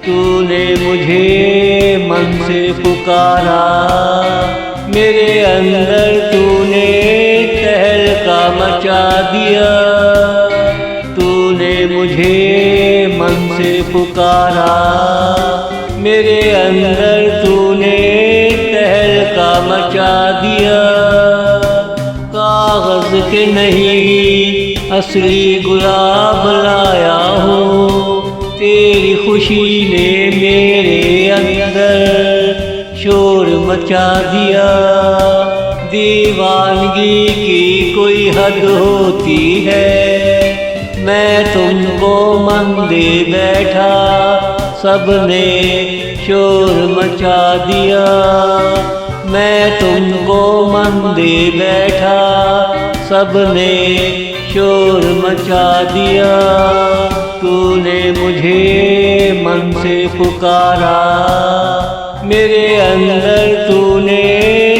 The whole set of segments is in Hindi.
तूने मुझे मन से पुकारा, मेरे अंदर तूने तहलका मचा दिया। तूने मुझे मन से पुकारा, मेरे अंदर तूने तहलका मचा दिया। कागज के नहीं असली गुलाब लाया हूँ, तेरी खुशी ने मेरे अंदर शोर मचा दिया। दीवानगी की कोई हद होती है, मैं तुमको मन दे बैठा, सबने शोर मचा दिया। मैं तुमको मन दे बैठा, सबने शोर मचा दिया। तूने मुझे मन से पुकारा, मेरे अंदर तूने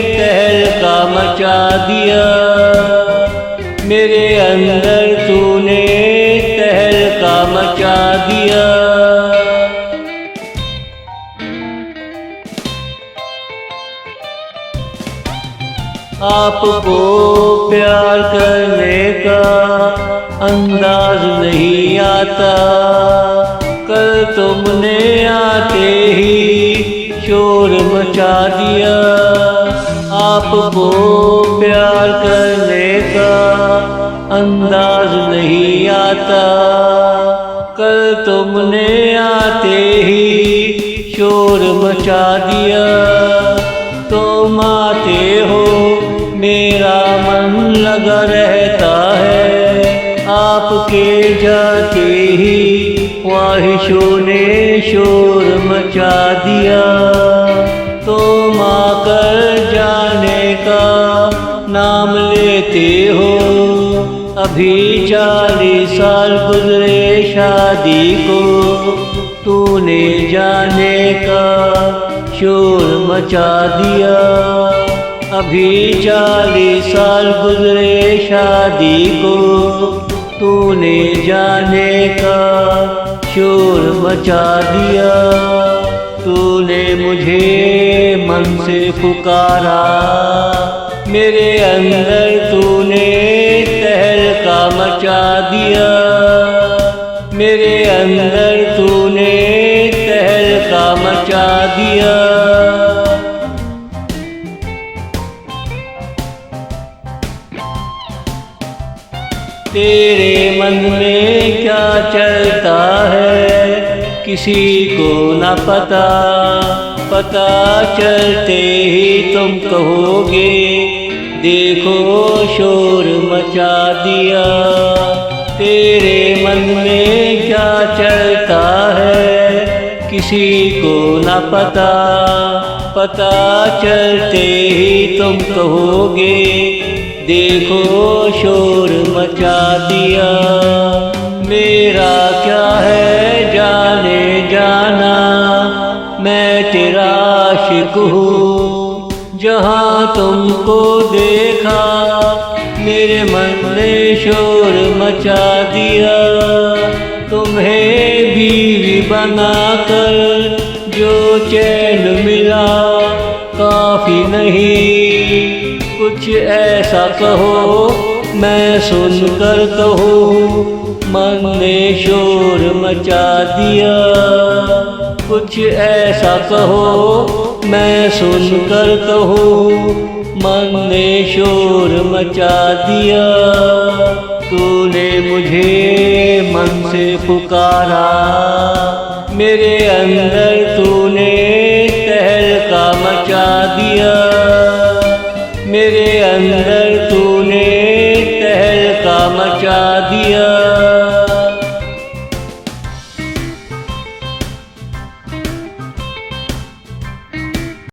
तहलका मचा दिया। मेरे अंदर तूने तहलका मचा दिया। आपको प्यार करने का अंदाज नहीं आता, कल तुमने आते ही शोर मचा दिया। आपको प्यार करने का अंदाज नहीं आता, कल तुमने आते ही शोर मचा दिया। तुम आते हो मेरा मन लगा रहता है, आपके जाते ही ख्वाहिशों ने शोर मचा दिया। तुम आकर जाने का नाम लेते हो, अभी 40 साल गुजरे शादी को, तूने जाने का शोर मचा दिया। अभी 40 साल गुजरे शादी को, तूने जाने का शोर मचा दिया। तूने मुझे मन से पुकारा, मेरे अंदर तूने तहलका मचा दिया। मेरे अंदर तूने तहलका मचा दिया। तेरे मन में क्या चलता है किसी को न पता, पता चलते ही तुम कहोगे देखो शोर मचा दिया। तेरे मन में क्या चलता है किसी को न पता, पता चलते ही तुम कहोगे देखो शोर मचा दिया। मेरा क्या है जाने जाना, मैं तेरा आशिक हूँ। जहाँ तुमको देखा मेरे मन ने शोर मचा दिया। तुम्हें बीवी बनाकर जो चैन मिला काफी नहीं, कुछ ऐसा कहो मैं सुनकर कहूँ मन ने शोर मचा दिया। कुछ ऐसा कहो मैं सुनकर कहूँ मन ने शोर मचा दिया। तूने मुझे मन से पुकारा, मेरे अंदर तूने तहलका मचा दिया।